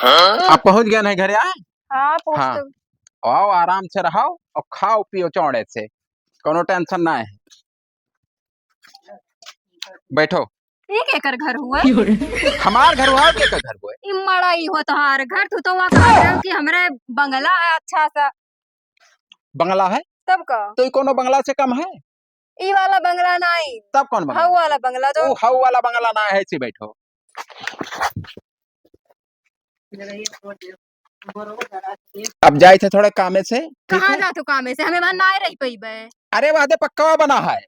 आप पहुंच गए नहीं घरे आए? हाँ पूछ हाँ, तो। आओ आराम से रहो और खाओ पियो चौड़े से, कोनो टेंशन ना है। बैठो। एक एकर घर हुआ हमार घर हुआ के घर हुआ? इमड़ा ही हो तुम्हारे घर, तू तो वहाँ कह रहे हो कि हमरे बंगला है अच्छा सा। बंगला है तब का तो ये कोनो बंगला से कम है? ई वाला बंगला नहीं, तब कौन बंगला? हाउ वाला बंगला जो वो हाउ वाला बंगला ना है, ऐसे बैठो। अब जाए थे थोड़े कामे से। कहाँ जा तू कामे से? हमें वहाँ ना रही पई बे। अरे वादे पक्का बना है।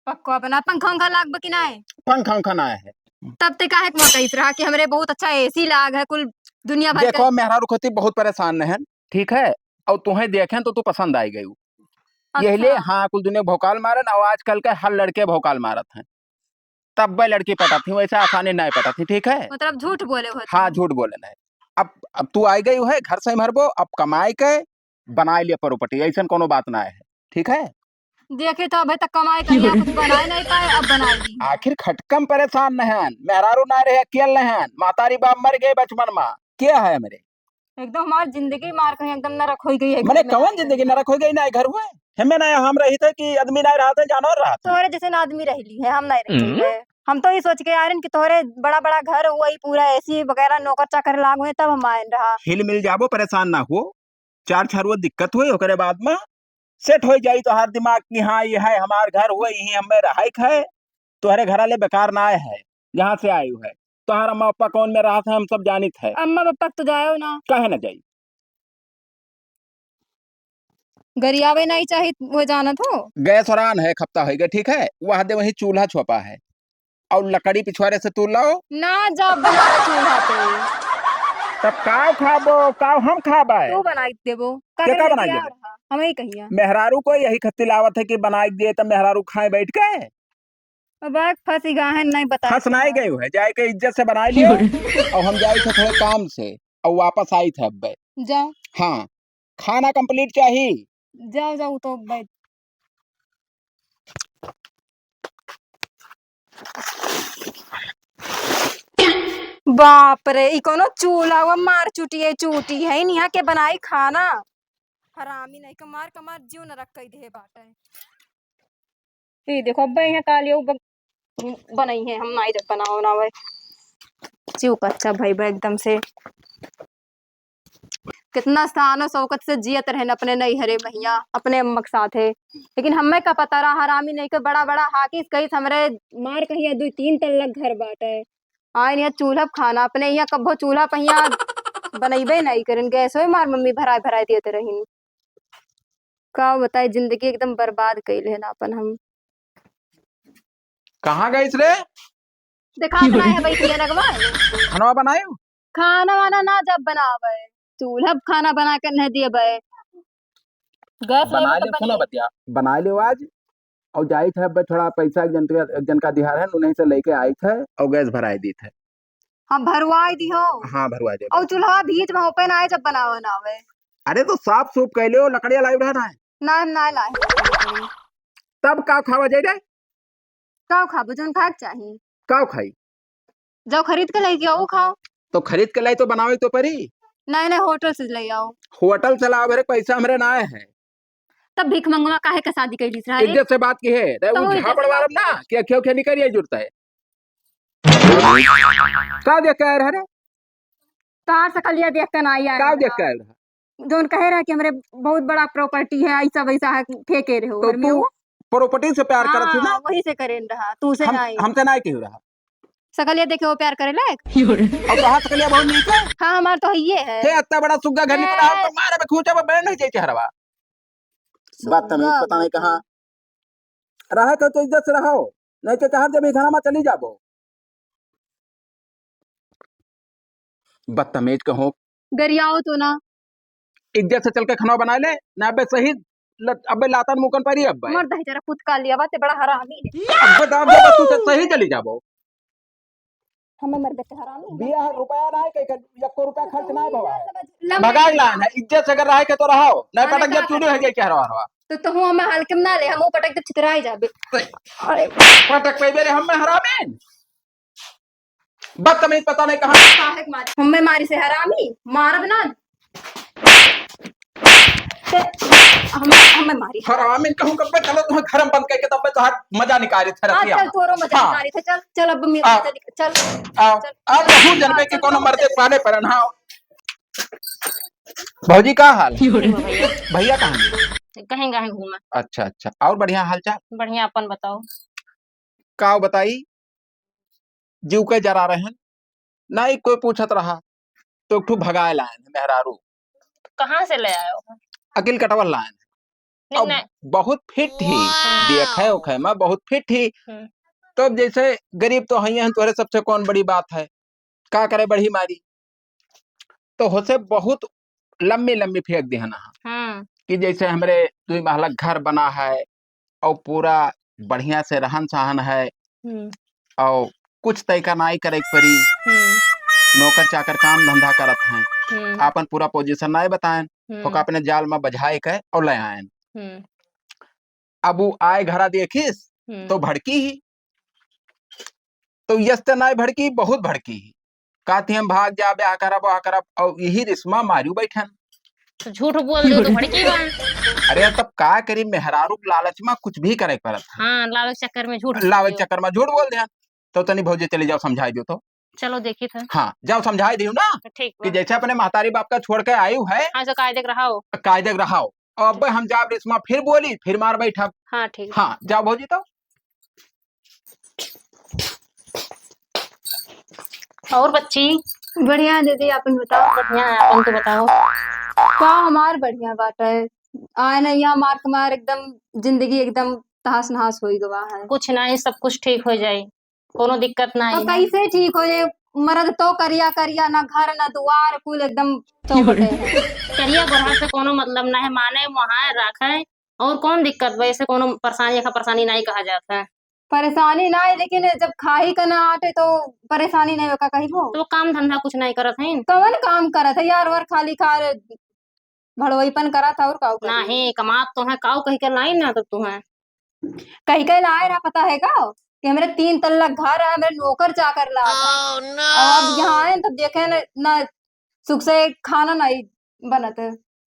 पक्का बना पंखा उंखा लाग बकी ना है? पंखा उंखा ना है। तब ते काहे के कहित रहा कि हमरे बहुत अच्छा एसी लाग है, कुल दुनिया भर देखो मेहरा रुखती बहुत परेशान है, ठीक है, और तुम्हें देखें तो तू पसंद आई गई। यही ले हाँ, कुल दुनिया भोकाल मारन और आजकल के हर लड़के भोकाल मारत हैं। तब वह लड़की पटाती वैसे आसानी नहीं पटाती, ठीक है। मतलब झूठ बोले हो? हाँ झूठ बोले नहीं। अब तू आई गई है घर से मरबो, अब कमाई के बनाए लिए प्रॉपर्टी, ऐसा कोनो बात ना है, ठीक है। देखे तो अभी तक कमाई कहीं कुछ बनाए नहीं पाए, अब बनाए दी। आखिर खटकम परेशान नहन, मेहरारू ना रहे अकेल नहन, मातारी बाप मर गए बचपन में, क्या है मेरे एकदम हमारी जिंदगी मार कहीं एकदम नरक हो गई है। मैंने कौन जिंदगी नरक हो गई ना घर हुए हमें ना हम रही थे कि आदमी ना रहा था जानवर रहा था। तोहरे जैसे आदमी रह ली है, हम नहीं रही है। हम तो ये सोच के आ रहे कि तोहरे बड़ा बड़ा घर हुआ ही पूरा एसी वगैरह नौकर चाकर लाग हुए तब हम आए रहा। हिल मिल जाबो, परेशान ना हो, चार छारुआ दिक्कत हुई ओकरे बाद में सेट हो जाई तो हर दिमाग की हाँ ये है हमार घर हुए यही हमें रहाइक है। तुम्हारे घर वाले बेकार ना आए है, यहाँ से आयु है। तुम्हारा अम्मा पापा कौन में रहा था हम सब जानित है। अम्मा पापा तो जाओ ना, कहे ना जाई, गरियावे नहीं चाहिए वो जाना तो। गैस और आन है खपता है गए, ठीक है, वह दे वही चूल्हा छोपा है और लकड़ी पिछवाड़े से तू लाओ ना जा बनावे चूल्हा पे। तब काव खाबो काव हम खाबे। तू बनाई देबो क्या का बना देबे? हमें ही कहिया मेहरारू को यही खत्ती लावत है कि बनाई दिए तब मेहरारू खाए बैठ के। अब फंसी गाहन नहीं बता फंसनाई गई है, जाए के इज्जत से बनाई लियो। और हम जाए थे थोड़े काम से और वापस आई थे अब जाओ। हाँ, खाना कंप्लीट चाहिए। जाओ जाओ तो बैठ। बाप रे, ई कोनो चूल्हा हुआ मार चूटी है यहाँ के बनाई खाना। हरामी नहीं कमार जीव न रख कई दे बाटे। ये देखो अब यहाँ कालियो बनाई है, हम नहीं जब बनाओ ना वे जीव कच्चा भाई बा एकदम से। कितना सानो शौकत से जियत रहन अपने नहीं हरे भैया अपने अम्मक साथ है, लेकिन हमें का पता रहा हरामी नहीं के बड़ा बड़ा हाकिस कहीं हमरे मार कहीं दो तीन तल्लक घर बाटे। आए यहाँ चूल्हा खाना अपने यहाँ कब्बो चूल्हा पहिया बनैबे नहीं करें, गैस मार मम्मी भराए भराए देते रही। का बताए जिंदगी एकदम बर्बाद कैल है ना अपन हम। कहाँ गई रे? देखा बनाए है भाई किया लगवा खाना बनायो? खाना वाना ना जब बनावे चूल्हा खाना बना कर नहीं दिए बे। गैस बना ले, सुनो बतिया बना ले आज और जाई थे अब थोड़ा पैसा एक जन का दिहार है उन्हीं से लेके आई थे और गैस भराई दी थे। हम भरवाई दी हो। हाँ भरवा दे। और चूल्हा भीज में पे ना आए जब बनावे ना आवे। अरे तो साफ सूप कैले हो, लकड़िया लाई रहा है ना लाए तब का खावा जाएगा? का खाबो जोन खाए चाहिए का खाई? जाओ खरीद के लेके आओ खाओ। तो खरीद के लाई तो बनावे तो परी। नहीं होटल से ले आओ। होटल चलाओ मेरे पैसा हमरे ना आए हैं। तब भीख मंगवा काहे का शादी कैली रे? इज्जत से बात की है तो वो इज्जत झापड़ से वाला ना क्या क्यों क्या नहीं करिए जुड़ता है का देख के आ रहा है? तार सकलिया देख कर ना आया का देख के आ रहा? जोन कहे रहा कि हमरे बहुत बड़ा प्रॉपर्टी है ऐसा वैसा है ठेके रहे हो तो तू प्रॉपर्टी से प्यार करत थी ना? वही से करेन रहा तू से नहीं हमसे नहीं क्यों रहा सकलिया देखे वो प्यार करे लायक और कहा सकलिया बहुत नीक है। हाँ हमार तो ये है हे इतना बड़ा सुग्गा घर निकला तो मारे में खूंचा में बैठ नहीं चाहिए चेहरा। बात तमीज पता नहीं कहाँ रहा तो इज्जत से रहो, नहीं तो कहा जब खाना में चली जाबो। बदतमीज कहो गरियाओ तो ना इज्जत से चल के खाना बना ले ना अबे सही अबे लातन मुकन पर ही अब मर्द है जरा खुद का लिया बात बड़ा हरामी है। अब बता दे बस तू सही चली जाबो। हमें मर्द के हरामी बिया रुपया ना के 1 रुपया खर्च ना भवा भगाई लान है इज्जत से अगर रहे के तो रहो नहीं पटक जब चूड़ी हो जाए चेहरा हरवा तो हम हल्के में ना ले हम पटक जब छितराई जाबे। अरे पटक पे बेरे हम में हरामी बदतमीज पता नहीं कहाँ। काहे के मारी हमें मारी से हरामी मारब ना ते हमें मारी हरामी कहूँ कब चलो तुम्हें घर में बंद करके तब तो हाथ मजा निकाली थे हाँ रतिया चल में। तोरो मजा हाँ। निकाली थे चल चल अब आ, चल आओ चल आप बहुत जनपे के चल कोनो तो मर्दे चल पाने पर हाँ। भौजी का हाल है? ठीक हो भैया भैया कहाँ हैं? कहीं कहीं घूमा अच्छा अच्छा और बढ़िया हाल चाल बढ़िया अपन बताओ। का बताई जीव के जरा रहे हैं नहीं कोई पूछत रहा तो एक ठू भगाए लाए मेहरारू कहाँ से ले आए हो? अकिल कटवल लाए नहीं अब नहीं। बहुत फिट थी देखे उखे में बहुत फिट थी हम्म, तो अब जैसे गरीब तो हैं तुम्हारे सबसे कौन बड़ी बात है का करे बढ़ी मारी तो होसे बहुत लंबी लंबी फेंक दी है ना हम्म, कि जैसे हमरे 2 महला घर बना है और पूरा बढ़िया से रहन सहन है हम्म, और कुछ तरीका नाई करे के परी हम्म, नौकर चाकर काम धंधा करत हैं हम्म, आपन पूरा पोजीशन नाई बताएं हम्म, ओका अपने जाल में बझाए के और ले आए हम्म, अब वो आए घरा देखिस तो हम्म। भड़की ही तो यस्ते नाई भड़की बहुत भड़की ही काती हम भाग जा ब्याह करब और यही रिश्मा मारू बैठन तो झूठ बोल दो तो भड़की बा। अरे तब का करी मेहरारू लालच में कुछ भी करे पड़त है हाँ लावे के चक्कर में झूठ बोल लावे दियो। चक्कर में झूठ बोल दिया तो तनी भौजी चली जाओ समझाई दो तो चलो देखी था। हाँ जाओ समझाई दियो ना तो ठीक कि बा। जैसे अपने महतारी बाप का छोड़ के आयु है हाँ जो कायदे रहा हो। कायदे रहाओ और अब हम जाब रिश्मा फिर बोली फिर मार बैठब हाँ ठीक। हाँ जाओ भौजी तो और बच्ची बढ़िया दीदी अपन बताओ बढ़िया है अपन तो बताओ। का हमार बढ़िया बात है आए ना यहाँ मार के मार एकदम जिंदगी एकदम तहस नहस हो गवा है कुछ नहीं सब कुछ ठीक हो जाए कोनो दिक्कत और नहीं है। कैसे ठीक हो जाए मर्द तो करिया करिया ना घर ना द्वार कुल एकदम चौपटे है करिया गोरहा से कोनो मतलब ना है माने वहां रखे और कौन दिक्कत वैसे कोनो परेशानी नहीं कहा जाता है। परेशानी ना है लेकिन जब खाही का ना आटे तो परेशानी नहीं होगा कहीं वो तो वो काम धंधा कुछ नहीं करत है कौन काम करत है यार और खाली खा भड़वईपन करत है और काऊ ना करी ही कमात तो है काऊ कही के लाई ना तो तू है। कहीं कहीं लाए रहा पता है का कि हमारे 3 तल्ला घर है मेरे नौकर चाकर ला और अब यहाँ आए तो देखे ना सुख से खाना नहीं बनत है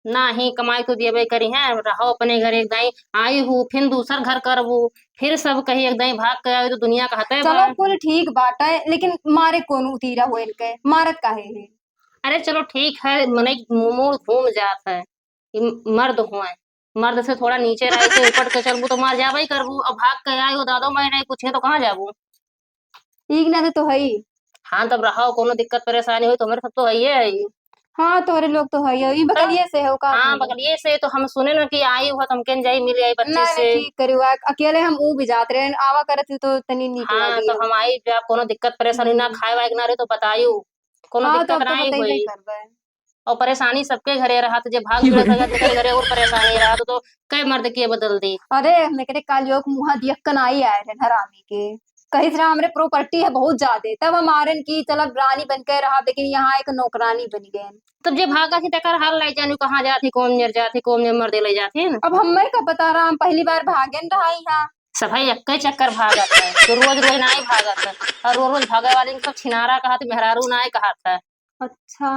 ना ही कमाई तो दिए करी है रहो अपने घर एक दाई आई हूँ फिर दूसर घर करबू फिर सब कही एक दाई भाग के आए तो दुनिया कहते चलो कुल ठीक बात है लेकिन मारे कौन उतीरा हो इनके मारत काहे है अरे चलो ठीक है मन मूड घूम जात है कि मर्द हुए मर्द से थोड़ा नीचे रह के ऊपर के चलबू तो मार जाबे करबू और भाग के आई हो दादो मैं नहीं पूछे तो कहाँ जाबू। ठीक ना तो है ही हाँ तब रहो कोनो दिक्कत परेशानी हुई तो मेरे सब तो है ही है ही। हाँ तोरे लोग तो है ही बकलिए से हो का हाँ कहिए। बगलिए से तो हम सुने ना कि आई हुआ तुमके जाई मिल आई बच्चे नहीं से। ठीक करी हुआ अकेले हम ऊ भी जात रहे आवा करत ही तो तनी नीक हाँ लगी तो हम आई जब कोनो दिक्कत परेशानी ना खाए वाए के ना रहे तो बतायू कोनो हाँ तो दिक्कत अब तो नहीं बताइए हुई। करबे और परेशानी सबके घरे रहा तो जब भाग जुड़े सगा तेरे घरे और परेशानी रहा तो कई मर्द के बदल दी। अरे मेरे काल योग मुहा दियक्कन आई आए थे हरामी के कहीं से हमरे प्रॉपर्टी है बहुत ज्यादा तब हम आरन की चलब रानी बन के रहा लेकिन यहाँ एक नौकरानी बन गए तब जे भागा थी तकर हाल लाई जानी कहाँ जाती कौन जर जाती कौन ने मर्दे ले जाती न। अब हमें का बता रहा हम पहली बार भागन रहा यहाँ सफाई अक्के चक्कर भागत है तो रोज रोज ना ही भागत है और रोज रोज भागे वाले सब छिनारा कहा तो मेहरारू ना ही कहा था। अच्छा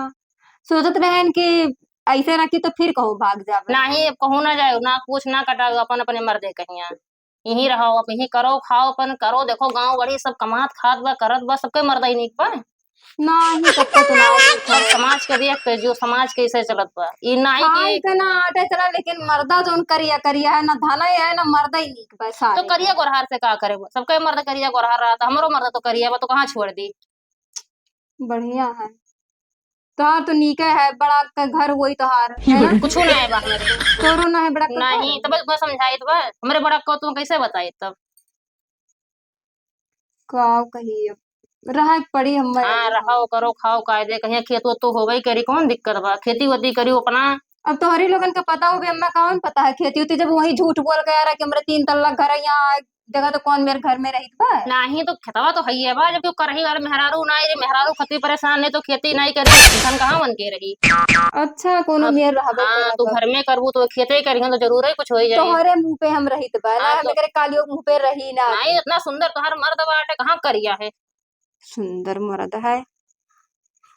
सोचत रहन कि ऐसे रखी तो फिर कहूँ भाग जावे ना ही कहूँ ना जाओ ना कुछ ना कटाओ अपन अपने मर्दे कहिया यही रहो अब यही करो खाओ अपन करो देखो गांव बड़ी सब कमात खात बा करत बा सबके मर्दा ही निक बा। ना ही सबको तो ना नीक और है समाज के देख के जो समाज कैसे चलत बा ई नाही हाँ कि इतना आटे चला लेकिन मर्दा जोन करिया करिया है ना धाना ही है ना मर्दा ही नीक बा तो सारे करिया गोरहार से का करे वो सबके मर्द करिया गोरहार रहा था हमरो मर्द तो करिया बा तो कहाँ छोड़ दी। बढ़िया है तोहार तो नीके है बड़ा का घर वही तोहार है ना कुछ ना है बा हमारे तोरो ना है बड़ा का घर नहीं तब मैं समझाई तो बा हमारे बड़ा को तुम कैसे बताई तब। का कही रहा पड़ी हमें हाँ रहो करो खाओ कायदे कहीं खेत वो तो होबे करी कौन दिक्कत बा खेती वेती करी अपना। अब तोहरी लोगन का पता हो भी हमें कौन पता है खेती उती जब वही झूठ बोल के आ रहा कि हमारे 3 तल्ला घर है यहाँ जगह तो कौन मेरे घर में रही बा नहीं तो खेतवा तो है ही है बा जब क्यों करही वाले मेहरारू ना रे मेहरारू खती परेशान नहीं तो खेती नहीं करी तो इंसान कहाँ बन के रही। अच्छा कोनो मेर रहा हाँ तू घर में करबू तो खेते करी तो जरूर ही कुछ हो ही जाए। तोहरे मुंह पे हम रही बा ना हाँ, तो हमें करे कालियो मुंह पे रही ना नहीं इतना सुंदर तोहर मर्द बाटे कहाँ करिया है। सुंदर मर्द है।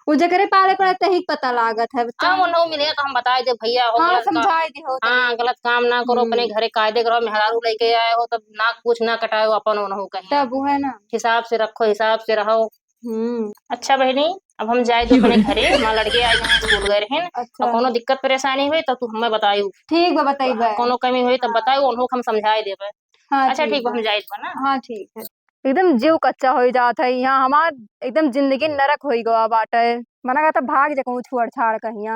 वो जगह पाले पड़े तही पता लागत है बच्चा। हाँ वो नो मिले तो हम बताए दे भैया हो हाँ गलत काम। समझाए दे हो तनी। हाँ गलत काम ना करो, अपने घरे कायदे करो, मेहरारू लेके आए हो तब नाक कुछ ना कटाओ अपन हो कहीं। तब वो है ना। हिसाब से रखो, हिसाब से रहो। हम्म। अच्छा बहनी, अब हम जाए दो अपने घरे, हमारे लड़के आए हैं स्कूल गए हैं। और अच्छा कोनो दिक्कत परेशानी हुई तब तू हमें बतायू, ठीक बा बताइबे। कोनो कमी हुई तब बतायू, उनको हम समझाए देबे। हाँ अच्छा ठीक ठीक बा, बा। हम जाए ना। हाँ ठीक है। एकदम जीव कच्चा हो जात है यहाँ हमार। एकदम जिंदगी नरक हो गवा बाटे। मना था भाग जा कहूँ छोड़ छाड़ कहिया।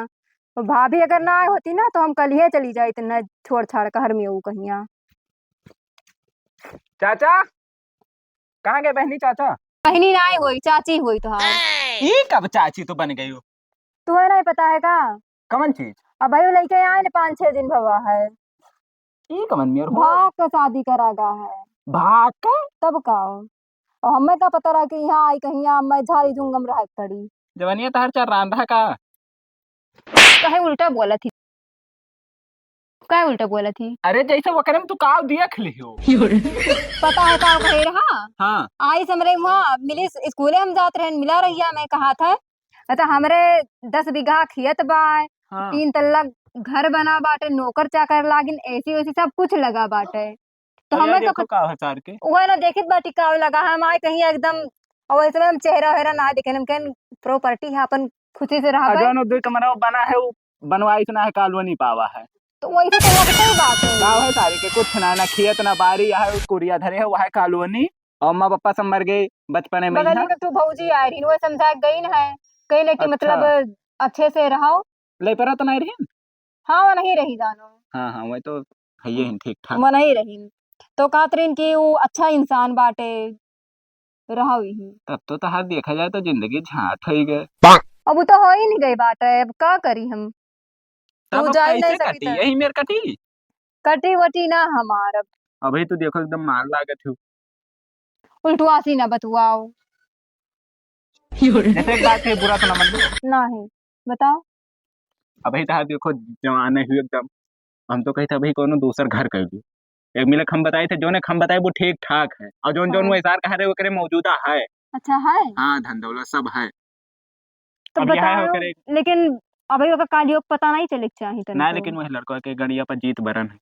और भाभी अगर ना आए होती ना तो हम कल ही चली जाती न छोड़ छाड़ कर में वो कहिया। चाचा कहाँ गए बहनी चाचा? बहनी ना आई हुई चाची हुई तो हाँ। ये कब चाची तो बन गई हो? तुम्हें नहीं पता है का? कमन चीज? अब भाई लेके आए ना 5-6 दिन भवा है। ये कमन मेयर हो? भाग का शादी करागा है। भाग का? तब का। और हमें का पता रहा कि यहाँ आई कहीं यहाँ मैं झाड़ी झुंगम रह पड़ी। जवनिया तहर चार रांधा का? कहे उल्टा बोला थी। कहे उल्टा बोला थी। अरे जैसे वो करे में तू काव दिया खली हो। पता है का कहे रहा। हाँ आई समरे वहाँ मिली स्कूले हम जाते रहे मिला रहिया मैं कहा था। अच्छा हमरे 10 बीघा खेत बा। हाँ 3 तल्ला घर बना बाटे नौकर चाकर लागिन एसी वैसी सब कुछ लगा बाटे। तो अब यार हमें का देखो का हजार के। वो है ना देखित बाटी का लगा हम आए कहीं एकदम। और वैसे में हम चेहरा वेहरा ना देखे हम कहें प्रॉपर्टी है अपन खुशी से रहा अजोन दो कमरा वो बना है वो बनवाई इतना है कालवा नहीं पावा है। तो वैसे तो लगता ही बात है। गाँव है सारे के कुछ ना खेत ना बारी है कुरिया धरे है वह है कालवनी। और माँ पापा सब मर गए बचपने में ही बगल है। में तू भौजी आ रही वो समझा गई न है। कहीं ना कि अच्छा। मतलब अच्छे से रहो। ले पर तो नहीं रही। हाँ वो नहीं रही जानो। हाँ हाँ वही तो है ये ठीक ठाक। वो नहीं रही। तो कहतरीन कि वो अच्छा इंसान बाटे। रहो ही। तब तो तहार देखा जाए तो जिंदगी झाट हो गए। अब वो तो हो ही नहीं गई बाटे अब का करी हम। तब तू अब जा ही नहीं कैसे सकी कटी तो। यही मेरे कटी। कटी वटी ना हमार अब। अभी तो देखो एकदम मार लागत हो। उल्टवासी ना बतुआओ। जैसे एक बात है बुरा तो ना मान लो। नहीं। बताओ। अभी तहार देखो जवान हुई एकदम। हम तो कहते अभी कोनो दूसर घर कर दी। एक मिलक हम बताए थे जो ने हम बताए वो ठीक ठाक है और जोन जोन हाँ। वो इशार कह रहे वो करे मौजूदा है। अच्छा है। हाँ धन दौलत सब है। तो अब यह है वो बताओ। करे। लेकिन अभी ओका कालियोग पता नहीं चले के चाही ना तनको। लेकिन वह लड़का के गड़िया पर जीत बरन है।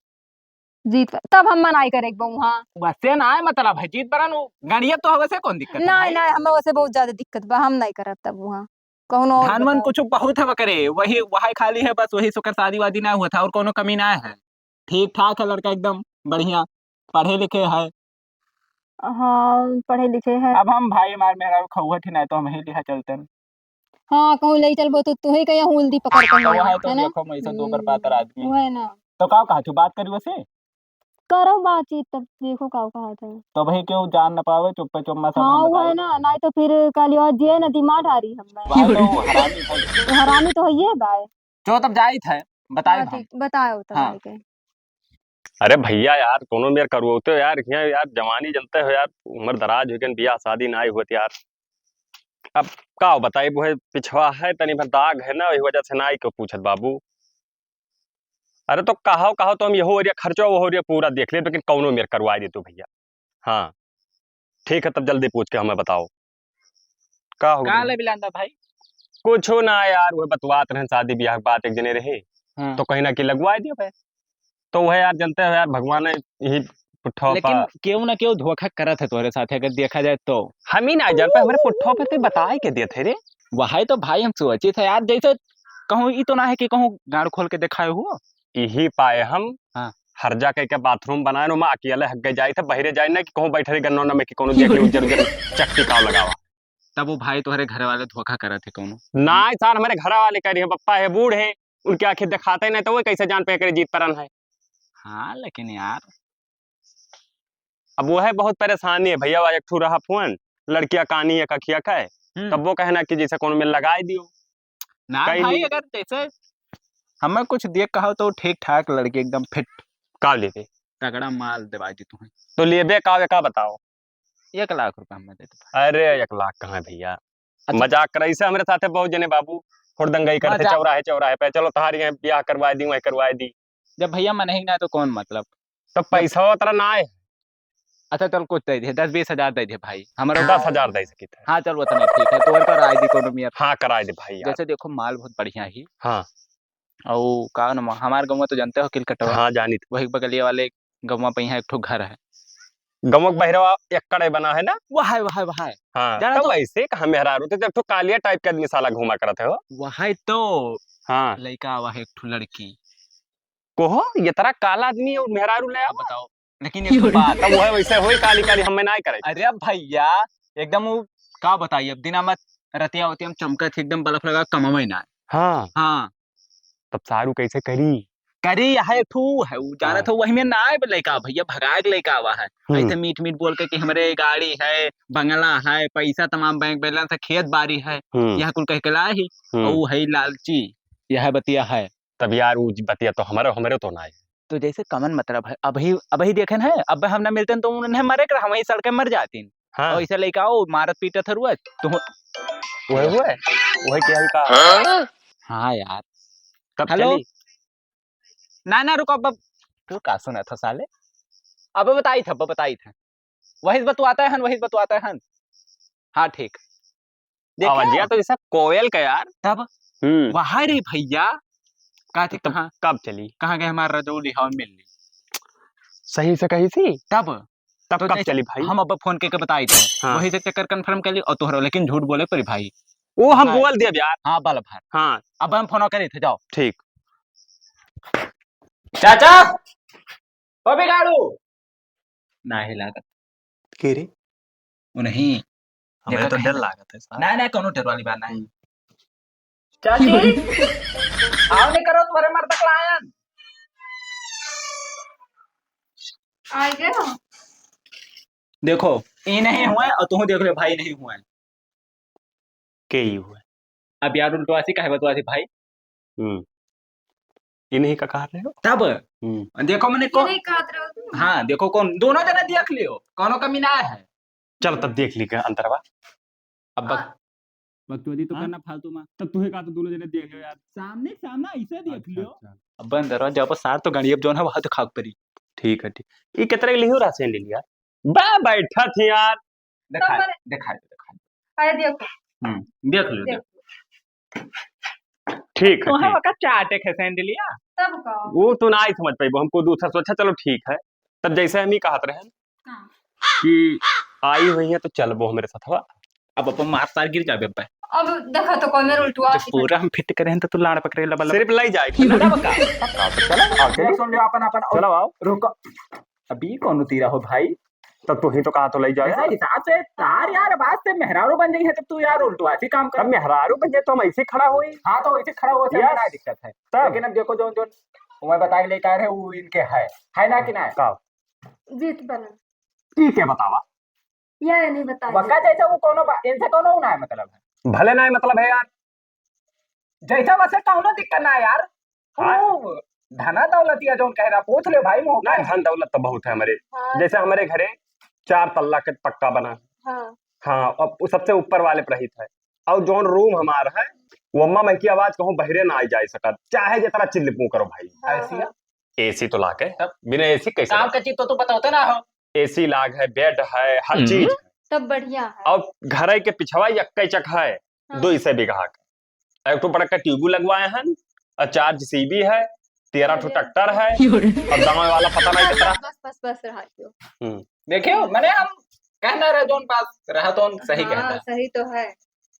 जीत तब हम मनाई करे वहाँ। वैसे ना है मतलब है जीत बरन वो गड़िया तो वैसे कौन दिक्कत है नहीं भाई। नहीं हमें वैसे बहुत ज्यादा दिक्कत बा हम नहीं करब तब वहाँ। कौनो और धन वन बताओ। कुछ बहुत है करे वही वही खाली है बस वही सुकर शादी वादी ना हुआ था और कोनो कमी ना है। ठीक ठाक है लड़का एकदम बढ़िया पढ़े लिखे है। हाँ पढ़े लिखे हैं। अब हम भाई मार मेरा खौहट ही नहीं तो हम ही लिहा चलते हैं। हाँ कहूँ ले चल तू ही कहीं हुल्दी पकड़ तो कहीं वह है तो है ना। देखो मैं से दो बार पातर आदमी। वो है ना। तो का कहा तू बात करी वैसे। करो बातचीत तब देखो का कहा था। तो भाई क्यों जान न पावे चुप्पे चुम्मा सब हाँ हम वो है बताए। ना नहीं तो फिर काली और जे न दिमाग हारी हमें। वह तो हरामी है। तो हरामी तो है ये बाय। जो तब जाई थे बताए हाँ हम। ठीक बताओ तब हाँ। आई के। अरे भैया यार कोनो मेर करवोते हो यार यहाँ यार जवानी जनते हो यार उम्र दराज हो गई बियाह शादी ना हुआ यार। अब का हो बताई वो है पिछवा है तनी भर दाग है ना वही वजह से ना क्यों पूछत बाबू। अरे तो कहो तो हम यहो एरिया खर्चो वो एरिया पूरा देख ले लेकिन कौनो मेर करवा दे तू भैया। हाँ ठीक है तब जल्दी पूछ के हमें बताओ का हो कहाँ गया। ले बिलांदा भाई। कुछ हो ना यार वो बतवात रहे शादी ब्याह के बात एक जने रहे हाँ। तो कहीं ना कहीं लगवा दियो भाई। तो वह यार जनते हो यार भगवान ने यही पुट्ठो लेकिन क्यों ना क्यों धोखा करत है तुम्हारे साथ अगर देखा जाए तो। हम ही ना जान पे हमारे पुट्ठो पे तो बताए के दिए थे रे। वही तो भाई हम सोचे थे यार जैसे कहूँ ये तो ना है कि कहूँ गाड़ खोल के दिखाए हुआ। यही पाए हम हाँ। हर जा के बाथरूम बनाए नो माँ अकेले हक गए जाए थे बहरे जाए ना कि कहूँ बैठे गन्नो ना में कि कोनो देख ले उजर उजर चक्की काव लगावा। तब वो भाई तुम्हारे घर वाले धोखा करत थे कौनो। ना सर हमारे घर वाले कह रही है पप्पा है बूढ़ है उनके आंखें दिखाते नहीं तो वो कैसे जान पे करे जीत परन है। हाँ लेकिन यार अब वो है बहुत परेशानी है भैया एक ठू रहा फोन लड़कियां कानी है कखिया का है तब वो कहना कि जैसे कोनो में लगाए दियो। ना कहीं भाई नहीं। अगर जैसे हमें कुछ देख कहो तो ठीक ठाक लड़के एकदम फिट का लेते तगड़ा माल दिवा दी तुम्हें। तो लेबे का बताओ। 1 लाख रुपए हमें दे दो। अरे 1 लाख कहाँ है भैया। अच्छा। मजाक कर ऐसे हमारे साथ बहुत जने बाबू हुड़दंगई करते मजाक। चौराहे चौराहे पे चलो तुम्हारी यहाँ ब्याह करवा दी वही करवा दी। जब भैया मन ही ना तो कौन मतलब। तो पैसा उतना ना है। अच्छा चल कुछ दे दे 10-20 हजार दे दे भाई हमारा 10,000 दे सकी थे। हाँ चल वो तो नहीं ठीक है तो और कराई दी कोनो मियाँ हाँ कराए दे भाई यार। जैसे देखो माल बहुत बढ़िया ही हाँ और का नाम हमारे गाँव में तो जानते हो किलकटवा हाँ जानी थी। वही बगलिया वाले गाँव पे यहाँ एक ठो घर है गमक बहरवा एकड़ बना है ना। वह है हाँ जाना तो तो वैसे कहा मेहरारू थे, जब तो कालिया टाइप के आदमी साला घूमा करते हो। वह तो हाँ लड़का वह एक ठो लड़की कोहो ये तरह काला आदमी और मेहरारू ले अब आओ। बताओ लेकिन एक ठो बात तब वो है वैसे होई काली काली हमें ना करे। अरे भैया एकदम वो का बताइए अब दिन मत रतिया होती हम चमकत एकदम बल्ब लगा कमावे ना हाँ हाँ तब सारू कैसे करी। करी है ठू है वो जाना हाँ। था वही में ना आए लड़का भैया भगाग लड़का हुआ है ऐसे मीठ मीठ बोल के कि हमारे गाड़ी है बंगला है पैसा तमाम बैंक बैलेंस है खेत बाड़ी है यह कुल कह के लाए ही और वो है लालची यह बतिया है। तब यार वो बतिया तो हमारे हमारे तो ना है। तो जैसे कमन मतलब है अभी देखे है अब हम ना मिलते तो उन्हें मरे कर हम ही सड़के मर जाती हाँ और ऐसे लड़का हो मारत पीटत हरुआ तो वही क्या ही का। हाँ यार तब हेलो चली। ना रुको अब तू का सुना था साले अब बताई था वही बतवाता है हाँ ठीक आवाजिया तो जैसा कोयल का यार। तब वहां रे भैया का थे तब कब चली। कहाँ गए हमारा रजौली हाँ मिल ली सही से कही थी तब तब कब चली भाई। हम अब फोन करके बताई थे हाँ। वही से चक्कर कंफर्म कर ली और तोहरा लेकिन झूठ बोले पर भाई वो हम भाई। बोल दिया यार। हाँ बल भर हाँ अब हम फोन करे थे जाओ ठीक। चाचा ओ बिगाड़ू ना ही लागत के रे वो नहीं हमें तो डर लागत है। ना कोनो डर वाली बात नहीं चाची आओ नहीं करो तुम्हारे मर्द क्लायन आ गए देखो ये नहीं हुआ है और तुम देख लो भाई नहीं हुआ है के ही हुआ। अब यार उल्टवासी का है बतवासी भाई इन्हीं का कहा रहे हो। तब देखो मैंने कौन नहीं काट रहे हो तुम हाँ देखो कौन दोनों जने देख लियो कौनो कमी ना है चल तब देख ली अंतरवा। अब बकचोदी तो करना फालतू में तब तुम्हें कहा तो दोनों जने देख लियो यार सामने ऐसे देख लियो अब बंद रहो जब सार तो गाड़ी अब जो है वहां तो खाक परी ठीक है ठीक। ये कितने लियो राशन ले लिया बा बैठा थी यार। दिखा अरे देखो देख लो ठीक है तो है ठीक। वका चाटे खेसें लिया तब का वो तो ना ही समझ पाई हमको दूसरा सोचा चलो ठीक है। तब जैसे हम ही कहते रहे हाँ। कि आई हुई है तो चल वो मेरे साथ हुआ। अब अपन मार सार गिर जाबे पे अब देखा तो कौन मेरे उल्टवा जब पूरा हम फिट करे हैं तो तू लाड़ पकड़े ला सिर्फ लाई जाए ना बका चलो आओ चलो सुन लियो अपन चलो आओ। रुको अभी कौन तीरा हो भाई तब तो ही तो कहा तो लाई जाए। ऐसा हिसाब से तार यार बात से मेहरारू बन गई है तब तू यार उल्टवासी काम कर अब मेहरारू बन जाए तो हम ऐसे खड़ा हुई। हाँ तो ऐसे खड़ा हो Yes. ना दिक्कत है तब लेकिन अब देखो जो मैं बता के लेकर है वो इनके है ना कि ना का जीत बना ठीक है बतावा। या नहीं बता वका जैसा वो कोनो इनसे कोनो ना है मतलब है भले ना मतलब है यार। जैसा वैसे कोनो दिक्कत ना है यार हाँ। वो धना दौलतिया जो कह रहा पूछ ले भाई मोह ना धन दौलत तो बहुत है हमारे। हाँ जैसे हमारे घरे 4 तल्ला के पक्का बना। हाँ हाँ अब वो सबसे ऊपर वाले प्रहित है और जोन रूम हमारा है वो अम्मा मैं की आवाज कहूँ बहरे ना आई जा सकत चाहे जितना चिल्लपू करो भाई। ऐसी है एसी तो लाके बिना एसी कैसे काम का चीज तो तू बताते ना हो एसी लाग है बेड है हर चीज है। तब बढ़िया है और घर के पिछवा यक्का चक है 200 बीघा का एक तो बड़ा का ट्यूबू लगवाए हैं और 4 जेसीबी है 13 ठो ट्रैक्टर है और गाँव वाला पता नहीं कितना। बस रहा क्यों देखियो मैंने हम कहना रहे जोन पास रहा तो सही हाँ, कहता सही तो है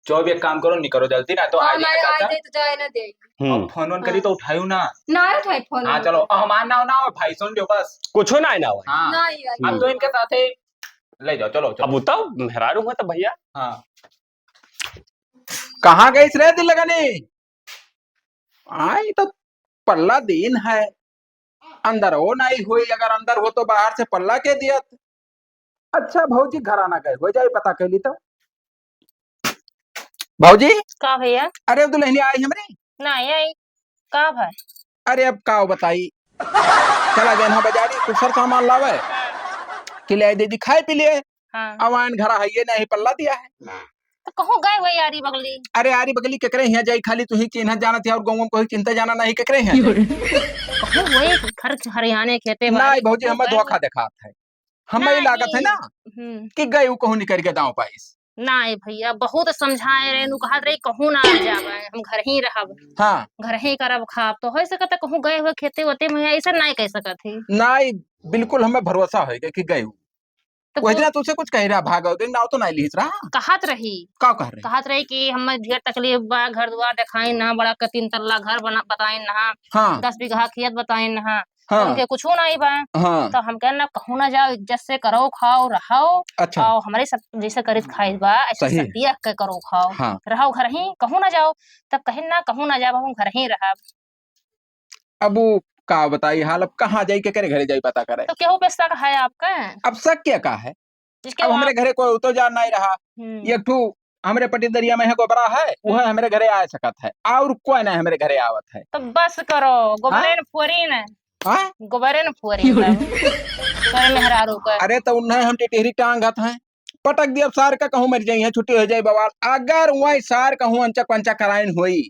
जो भी एक काम करो नहीं करो जल्दी ना तो हाँ, आ मैं जाएगा आज चाचा दे तो जाए ना दे अब फोन वोन करी तो उठायू ना ना आया था फोन हाँ चलो हमार ना हो भाई सुन लियो बस कुछ ना ना हुआ। हाँ ना ही आई अब तो इनके साथ ही ले जाओ चलो अब बताओ मेहरारू हुआ तो भैया। हाँ कहाँ गई रे दिल लगाने आई तो पल्ला दिन है अंदर हो नहीं हुई अगर अंदर हो तो बाहर से पल्ला के दिया अच्छा भौजी घर आना गए हो जाए पता कैली तो भौजी का भैया अरे दुल्हनी आई हमरे ना आई का भाई अरे अब का बताई चला गए बाजारी कुछ सर सामान लावे कि ले दीदी खाए पी लिए हाँ अवान घर है ये नहीं पल्ला दिया है तो कहूँ गए हुए यारी बगली अरे आरी बगली केकरे यहाँ जाई खाली तू ही चिन्ह जाना थी और गाँव को चिंता जाना नहीं केकरे हैं कहूँ वही घर हरियाणे खेते नहीं भौजी हमें धोखा देखा है हमें लागत है ना कि गए कहूँ निकल के दाव पाइस। नहीं भैया बहुत समझाए रहे नु कहत रही कहूँ ना जावे हम घर ही रहब हाँ घर ही करब खाब तो हो सकता कहूँ गए हुए खेते होते में ऐसा नहीं कह सकत थी। नहीं बिल्कुल हमें भरोसा है कि गए तो वही ना तुझसे कुछ कह रहा भागोगे नाव तो नहीं लिख रहा। कहत रही का कह रहे कहत रही कि हमें ढेर तकलीफ बा घर द्वार दिखाई ना बड़ा का 3 तल्ला घर बना बताई ना हाँ 10 बीघा खेत बताई ना तो हाँ उनके कुछ नहीं बा हाँ तो हम कहना कहूँ ना जाओ इज्जत से करो खाओ रहो अच्छा और हमारे सब जैसे करीब खाई बा ऐसे सही। सदिया के करो खाओ हाँ रहो घर ही कहूँ ना जाओ तब कहे ना कहूँ ना जाओ हम घर ही रहा अब वो का बताई हाल अब कहाँ जाई के करे घरे जाई पता करे। तो केहू पे शक है आपका अब शक क्या का है जिसके अब वो हमारे घरे कोई तो जान नहीं रहा एक ठू हमरे पटीदरिया में है गोबरा है वह हमारे घरे आ सकत है और कोई नहीं हमारे घरे आवत है। तो बस करो गोबरे न फोरी न हाँ? गोबरे न फोरी तोरे मेहरारू का अरे तो उन्हें हम टिटहरी टांग हत हैं पटक दिया सार का कहूँ मर जाई है छुट्टी हो जाए बवाल अगर वही सार कहूँ अंचक पंचक कराइन हुई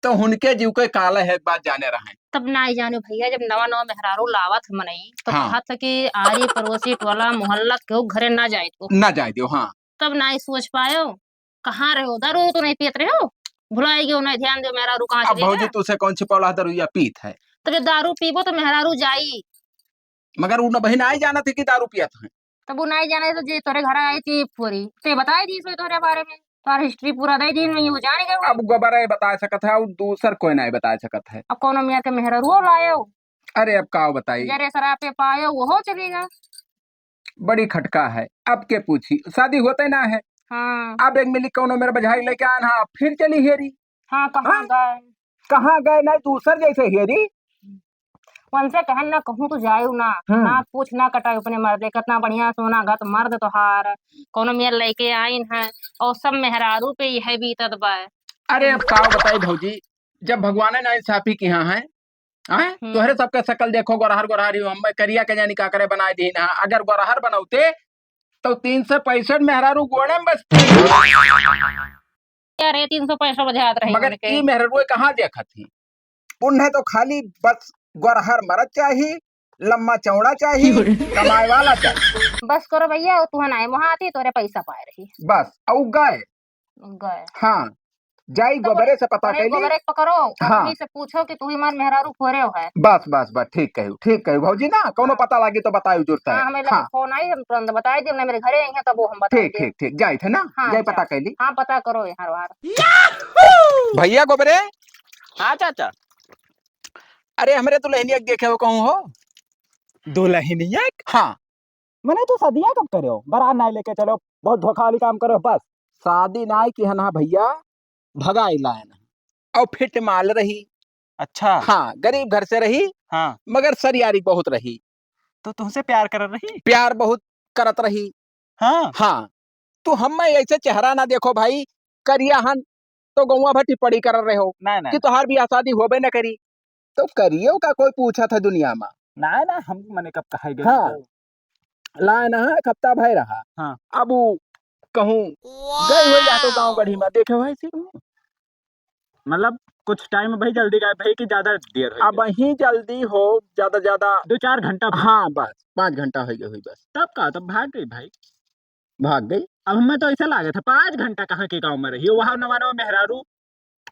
तो उनके जीव के काले है एक बात जाने रहे। तब ना ही जानो भैया जब नवा नवा मेहरारू लावत मनई तो हाँ। कहा था कि आरी पड़ोसी टोला मोहल्ला केहू घरे ना जाए तो ना जाए दियो। हाँ तब ना ही सोच पायो कहाँ रहे हो दारू तो नहीं पियत रहे हो भुलाई गयो नहीं ध्यान दो मेहरारू कहाँ अब चली भौजी गया तुझसे कौन छिपौला दरुया पीत है तो जब दारू पीबो तो मेहरारू जाई मगर उन बहन आई जाना थी कि दारू पियत है। तब वो नहीं जाने तो जे तोरे घर आई थी पूरी ते बताई दी सो तोरे बारे में तार हिस्ट्री पूरा दे दी नहीं वो जान गए अब गोबर बता सकत है और दूसर कोई नहीं बता सकत है। अब कौन मियाँ के मेहरारू लायो अरे अब का बताई जरे शराब पे पायो वो चलेगा बड़ी खटका है अब के पूछी शादी होते ना है। हाँ अब एक मिली कौनो मेरे बजाई लेके आन हाँ फिर चली हेरी। हाँ कहाँ हाँ? गए कहाँ गए नहीं दूसर जैसे हेरी उनसे कहन ना कहूँ तो जायू ना ना पूछ ना कटाई अपने मर्दे कितना बढ़िया सोना गत मर्द तोहार कोनो मेयर लेके आइन है और सब मेहरारू पे यह बीतत बा। अरे अब का बताई भौजी जब भगवान ना इंसाफी की यहाँ है तोहरे सबके शकल देखो गोरहर गोरहर हम करिया के जानी का करे बनाए दी ना अगर गोरहर बनौते तो 365 मेहरारू गोड़े में बस अरे 365 बजात रहे मगर ये मेहरारू कहाँ देखा थी उन्हें तो खाली बस गोरहर मरद चाहिए लम्बा चौड़ा चाहिए कमाए वाला चाहिए। बस करो भैया तू है वहां आती तोरे पैसा पाए रही बस औ गए गए हाँ जाई तो गोबरे से पता कैली गोबरे पकड़ो हाँ। उन्हीं से पूछो कि तू ही मार मेहरारू फोरे हो है बस बस बस ठीक कहू भौजी ना कोनो पता लगी तो बताओ जरूरत है। हाँ हमें लगे फोन आई हम तुरंत बताए जब मेरे घरे आई है तब वो हम बताए ठीक ठीक जाई थे ना हाँ, जाई जा। पता कैली हाँ पता करो यार वार भैया गोबरे हाँ चाचा अरे हमरे तो लहनिया देखे हो कहूँ हो दुल्हनिया हाँ मैंने तो शादियां कब करे हो बारात ना लेके चलो बहुत धोखा वाली काम करो बस शादी नाई की है ना भैया भगाई लाइन और फिट माल रही। अच्छा हाँ गरीब घर से रही हाँ मगर सरियारी बहुत रही तो तुमसे प्यार कर रही प्यार बहुत करत रही। हाँ हाँ तो हम ऐसे चेहरा ना देखो भाई करिया हन तो गौवा भट्टी पड़ी कर रहे हो ना कि तोहार भी शादी होबे न करी तो करियो का कोई पूछा था दुनिया में ना हम मैंने कब कहा गया हाँ लाए ना एक हफ्ता भय रहा हाँ अब कहूँ गए हुए या तो गाँव गढ़ी में देखे भाई सी मतलब कुछ टाइम भाई जल्दी गए भाई की ज्यादा देर हो अब ही जल्दी हो ज्यादा 2-4 घंटा हाँ बस 5 घंटा हो गई बस तब का तब भाग गई भाई भाग गई। अब हमें तो ऐसा लगा था 5 घंटा कहाँ के गांव में रही वहां नवा नवा मेहरारू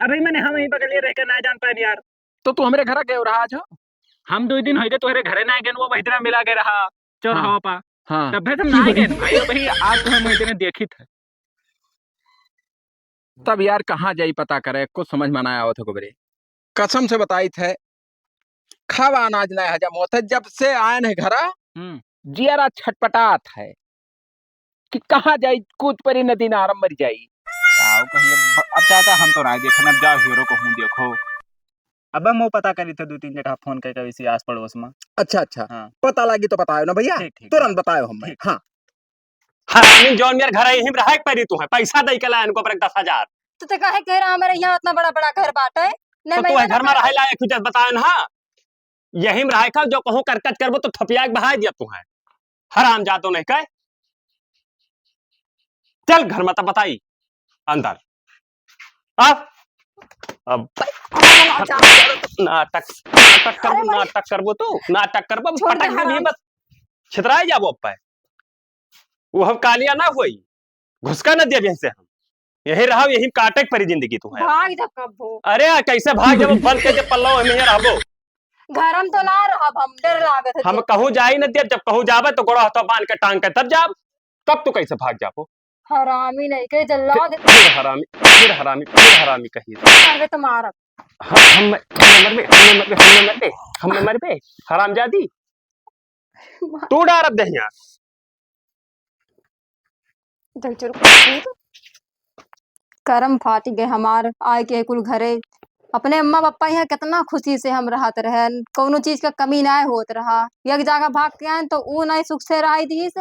अभी मैंने हम यहीं बगल रहकर ना जान पाए यार तो तू हमारे घर गए रहा आज हम 2 दिन हो तुम्हारे घरे ना गए वो वही तरह मिला के रहा चौराहा पा हाँ तब फिर हम ना गए भाई भाई आज तो हम वही दिन देखी थे तब यार कहाँ जाई पता करे कुछ समझ में ना आया था गोबरे कसम से बताई थे खावा अनाज नहीं हजम होता जब से आए हैं घरा जियारा छटपटात है कि कहाँ जाई कूद परी नदी नारम मर जाई आओ कहिए अब चाचा हम तो ना देखना अब जाओ हीरो को हूँ देखो अब हम वो पता करी थे 2-3 जगह फोन करके इसी आस पड़ोस में। अच्छा हाँ। पता लगी तो बताओ ना भैया तुरंत बताओ हम हाँ हाँ जौन मेरे घर यहीं रहे परी तू है पैसा दे के लाया इनको पर 10,000 तो ते काहे कह रहा हमारे यहाँ इतना बड़ा बड़ा घर बाटे तो तू है घर में रहे लायक कुछ बताए ना यहीं रहे का जो कहूँ करकट करबो तो थपिया के बहा दिया तू है हराम जातो नहीं कह चल घर में तब बताई अंदर अब नाटक करबो तू नाटक करबो पटक दे बस छितराए जाबो अब पे वो हम कालिया ना हुई घुसका न दिया से हम यही रहा यही काटे परी जिंदगी तू है। भाग जब कब हो अरे यार कैसे भाग जब बंद के जब पल्लो में यहाँ रहबो घर हम तो ना रहा हम डर लागत है हम देख। कहूँ जाई न दिया जब कहूँ जाबे तो गोड़ा हाथ बांध के टांग के तब जाब तब तो कैसे भाग जाबो हरामी नहीं के जल्लाद फिर हरामी कही अरे तुम्हारा हम मरबे हम मरबे हरामजादी तू डारब दहिया करम फाट गए हमार आए के कुल घरे अपने अम्मा पापा यहाँ कितना खुशी से हम रहत रहे कोनो चीज का कमी ना होत रहा एक जगह भाग के आए तो ऊ नहीं सुख से रही दीस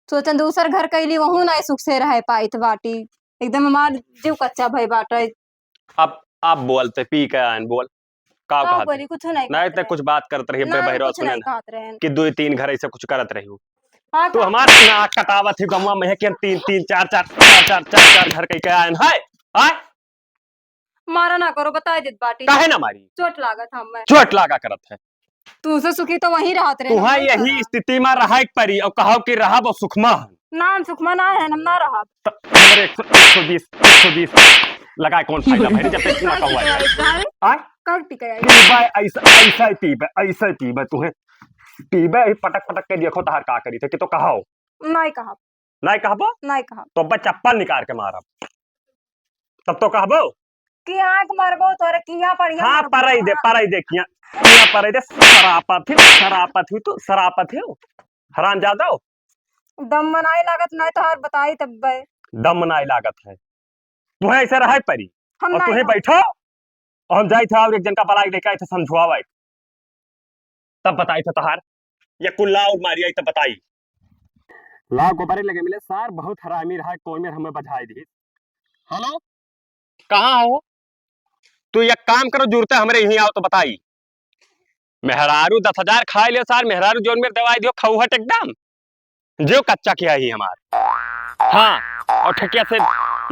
सोचन दूसर घर कैली वहू नहीं सुख से रह पाइत बाटी एकदम हमार जीव कच्चा भई बाटे। अब बोल पे पी के आन बोल का का कहत बोली कुछ नहीं नहीं ते कुछ बात करत रही नहीं बहरो कुछ सुने नहीं ना कहत रहे कि 2-3 घर ऐसे कुछ करत रही हाँ तू हमार नाक कटावत ही गमवा में के 3-3 4-4 घर कई के आन है हाय मारा ना करो बता देत बाटी काहे ना मारी चोट लागत हम चोट लागा करत है तू से सुखी तो वहीं रहत रहे तुहा यही स्थिति में रहाक परी और कहो कि रहब सुखमा नाम सुखमा ना है हम ना रहा हमरे 120 लगाए कौन फायदा भाई जब तक ना कहवा हां कल टिके आई पीबे ऐसा ही पीबे तुहे पीबे ही पटक के देखो तहार का करी थे कि तो कहो नहीं कहा नहीं कहबो नहीं कहा तो बस चप्पल निकाल के मारब तब तो कहबो कि आंख मारबो तोरे किया पड़िया हां परई दे किया परई दे शरापत हुई तो शरापत हो हराम ज्यादा हो दम मनाई लागत नहीं तो हर बताई तब बे दम नहीं लागत है तुहे ऐसे रहे परी हम और नहीं तुहे बैठो और हम जाई थे और एक जन का बलाई लेके आए थे समझवावे तब बताई थे तहार ये कुल्ला और मारिया तब बताई ला गोबरे लगे मिले सार बहुत हरामी रहा कोई में हमें बधाई दी हेलो कहाँ हो तू एक काम करो जरूरत है हमरे यहीं आओ तो बताई मेहरारू 10,000 खाए ले सार मेहरारू जोन में दवाई दियो खौहट एकदम जो कच्चा किया ही हमार हाँ और ठकिया से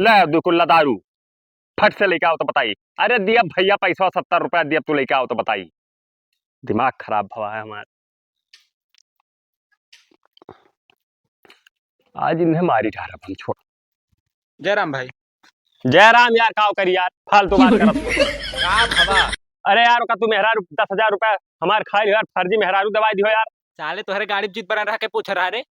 ले दो कुल्ला दारू फट से लेके आओ तो बताई अरे दिया भैया पैसा 70 रुपया दिया तू लेके आओ तो बताई दिमाग खराब भवा है हमारा आज इन्हें मारी डाला हम छोड़ जयराम भाई जयराम यार काव करी यार फालतू बात करत का भवा अरे यार का तू मेहरारू 10,000 रुपया हमार खाए यार फर्जी मेहरारू दवाई दियो यार साले तोहरे गाड़ी में जीत बना रहा के पूछ रहा रे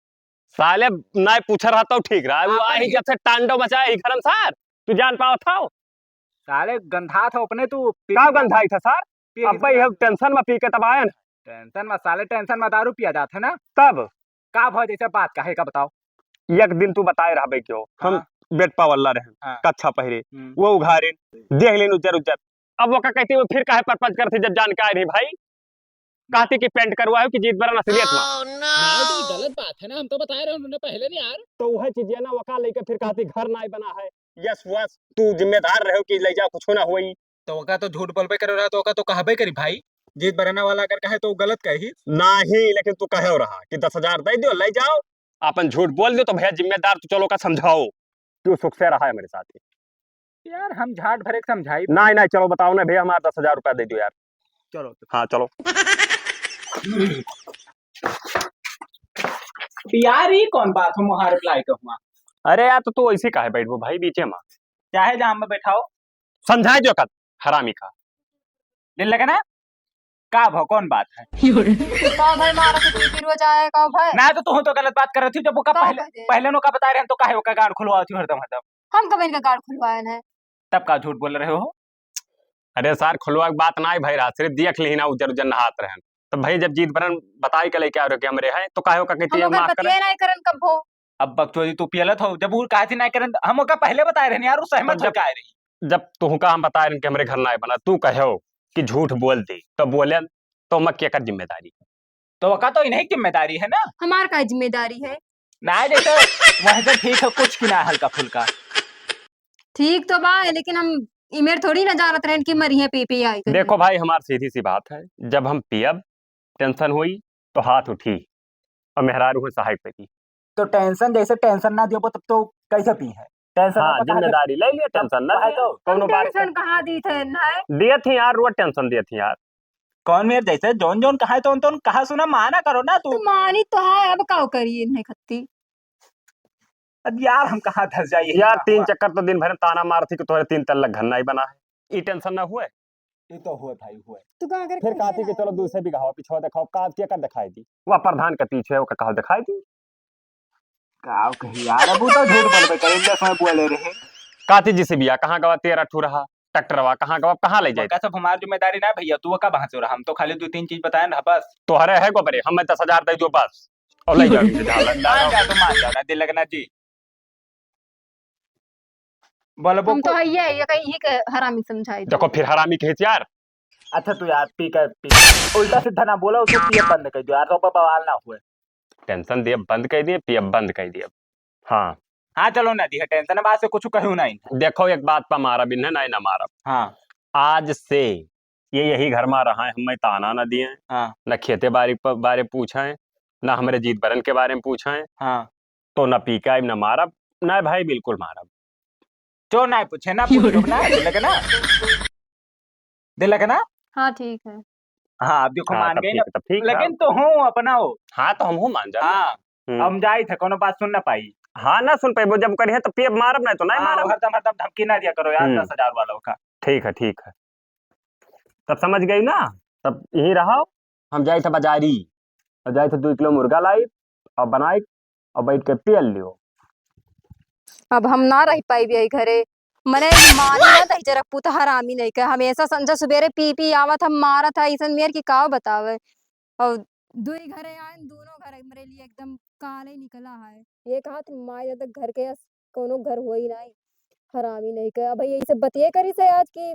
साले नहीं पूछ रहा तो ठीक रहा वो आई जब से टांडो मचाया ही खरम सार तू जान पाओ था साले गंधा था अपने तू का गंधाई था सर अब भाई हम टेंशन में पी के तब आए टेंशन में साले टेंशन में दारू पिया जाता है ना तब का भव जैसे बात काहे का बताओ एक दिन तू बताए रहा क्यों हम बेट पावल्ला रहे हाँ। कच्छा पहरे वो उघारे देख लेन उज्जर उज्जर अब वो का कहती वो फिर काहे परपंच करती जब जान के आए रही भाई कहती कि पेंट करवाओ कि जीत बरा असलियत में नहीं तो गलत बात है ना हम तो बता रहे हैं उन्होंने पहले नहीं यार तो वह चीज ना वका लेके फिर कहती घर ना बना है यस वस तू जिम्मेदार रहो कि ले जाओ कुछ ना होई तो ओका तो झूठ बोलबे कर रहा तो ओका तो कहबे करी भाई जीत बराना वाला अगर कहे तो वो गलत कही नहीं लेकिन तू कहे रहा कि 10,000 दे दो ले जाओ अपन झूठ बोल दो तो भैया जिम्मेदार तो चलो का समझाओ क्यों सुख से रहा है मेरे साथ यार हम झाट भरे के समझाई नहीं नहीं चलो बताओ ना भैया हमारा 10,000 रुपया दे दो यार चलो हाँ चलो यार ये कौन बात हो मुहार रिप्लाई कहूँ अरे यार तो तू ऐसे काहे बैठ वो भाई बीचे में चाहे जहां में बैठाओ समझाए जो कद हरामी का दिल लगे ना का भव कौन बात है का भाई मारा तो तू फिर वो जाए का भाई ना तो तो गलत बात कर रही थी जब वो का का पहले कहे? पहले नो का बता रहे हैं तो काहे वो का गाड़ खुलवा थी हरदम हरदम हम कब इनका गार्ड खुलवाए हैं तब का झूठ बोल रहे हो अरे सर खुलवा के बात ना ही भाई सिर्फ देख ली ना उजर उजर नहात रहन तो भाई जब जीत बरन बताई के लेके आ रहे कि हमरे है तो काहे का कहती हम है अगर माफ बतिए नहीं करन कब हो अब बकचोदी तू पियलत हो जब वो कहा थी ना करन हम ओका पहले बता रहे हैं यार उस सहमत जब- हो का रही जब तू का हम बता रहे कि हमरे घर ना बना तू कहो कि झूठ बोल दी तो बोले तो मक्के कर जिम्मेदारी तो ओका तो इन्हीं की जिम्मेदारी है ना हमार का जिम्मेदारी है ना जैसे वह से ठीक है कुछ की ना हल्का फुल्का ठीक तो बा लेकिन हम इमेर थोड़ी ना जानत रहन कि मरिए पी पी आई करके। देखो भाई हमारी सीधी सी बात है जब हम पियब टेंशन हुई तो हाथ उठी और मेहरारू हुए सहायक पे की तो टेंशन जैसे टेंशन ना दियो तब तो कैसे पी है टेंशन हाँ जिम्मेदारी ले लिया टेंशन ना तो कोनो बात टेंशन कहाँ दी थे नहीं दिए थी यार रोज टेंशन दिए थी यार कौन मेरे जैसे जोन जोन कहा है तो कहा सुना माना करो ना तू तो मानी तो है अब का करिए नहीं खत्ती अब यार हम कहाँ धस जाइए यार 3 चक्कर तो दिन भर में ताना मारती कि तुम्हारे 3 तल्ला घर नहीं बना है। ई टेंशन ना हुए। ये तो हुए भाई हुए। तू कहाँ कर फिर कहती कि चलो दूसरे भी गाँव पिछवा दिखाओ, का क्या कर दिखाई दी वह प्रधान के पीछे वो कहा दिखाई दी। गाँव कही यार, अब वो तो झूठ बोलबे करेंगे, समय बोले रहे। काती जी से बिया कहाँ गवा 13 ठू रहा ट्रैक्टरवा कहाँ गवा कहाँ ले जाए। का सब हमारी जिम्मेदारी ना भैया, तू का वहां से हो रहा, हम तो खाली 2-3 चीज बताए ना बस। तोहरे है गोबरे हमें 10,000 दे दो बस और ले जाओ मान जा तो मान जाओ ना दिल लगना जी। बोलो हम तो है ये कहीं ही के हरामी समझाई देखो फिर हरामी कहे यार। अच्छा तू यार पी उल्टा सीधा ना बोला, उसको पिए बंद कर दो यार, तो बवाल ना हुए। टेंशन दिए बंद कर दिए पिए बंद कर दिए। हाँ हाँ चलो ना दी है टेंशन, बात से कुछ कहूँ नहीं। देखो एक बात पर मारा भी नहीं ना मारा। हाँ आज से ये यही घर में रहा है, हमें ताना न दिए हाँ न खेते बारे पूछा है न हमारे जीत बरन के बारे में पूछा है। हाँ तो न पीका न मारा न भाई बिल्कुल मारा। जो ना पूछे ना पूछो ना, दिल लगे ना, दिल लगे ना। हाँ ठीक है। हाँ अब देखो मान गई ना, ठीक है। लेकिन तो हूँ अपना हो। हाँ तो हम हो मान जा। हाँ हम जाई थे, कोनो बात सुन ना पाई। हाँ ना सुन पाई, वो जब करिए तो पिए मारब नहीं तो नहीं मारब। हरदम हरदम धमकी ना दिया करो यार 10,000 वालों का। ठीक है तब समझ गई ना। तब यही रहा, हम जाए थे बाजारी और जाए थे 2 किलो मुर्गा लाई और बनाई और बैठ के पियल लियो। अब हम ना रह पाई भी घरे, मने मानी ना दही जरा पुत हरामी नहीं का, हमेशा संजा सुबेरे पी आवत हम मारा था ऐसन मेर की काव बतावे। और दुई घरे आए दोनों घर मेरे लिए एकदम काले निकला है। एक हाथ माय जब तक घर के कोनो घर हो ही नहीं, हरामी नहीं का। अब यही सब बतिए करी से आज की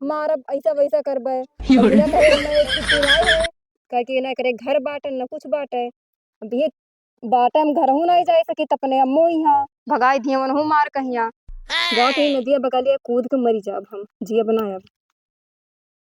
मारब ऐसा वैसा करबे, अब बिना कहे मैं छुट्टी नहीं है कह के ना करे घर बाटे न कुछ बाटे। अब ये बाटे हम घर हूँ नहीं जाए सकी तपने अम्मो यहाँ भगाई दिए मन हूँ मार कहिया गाँव के नदिया बगलिया कूद के मरी जाब हम जिया बनाया।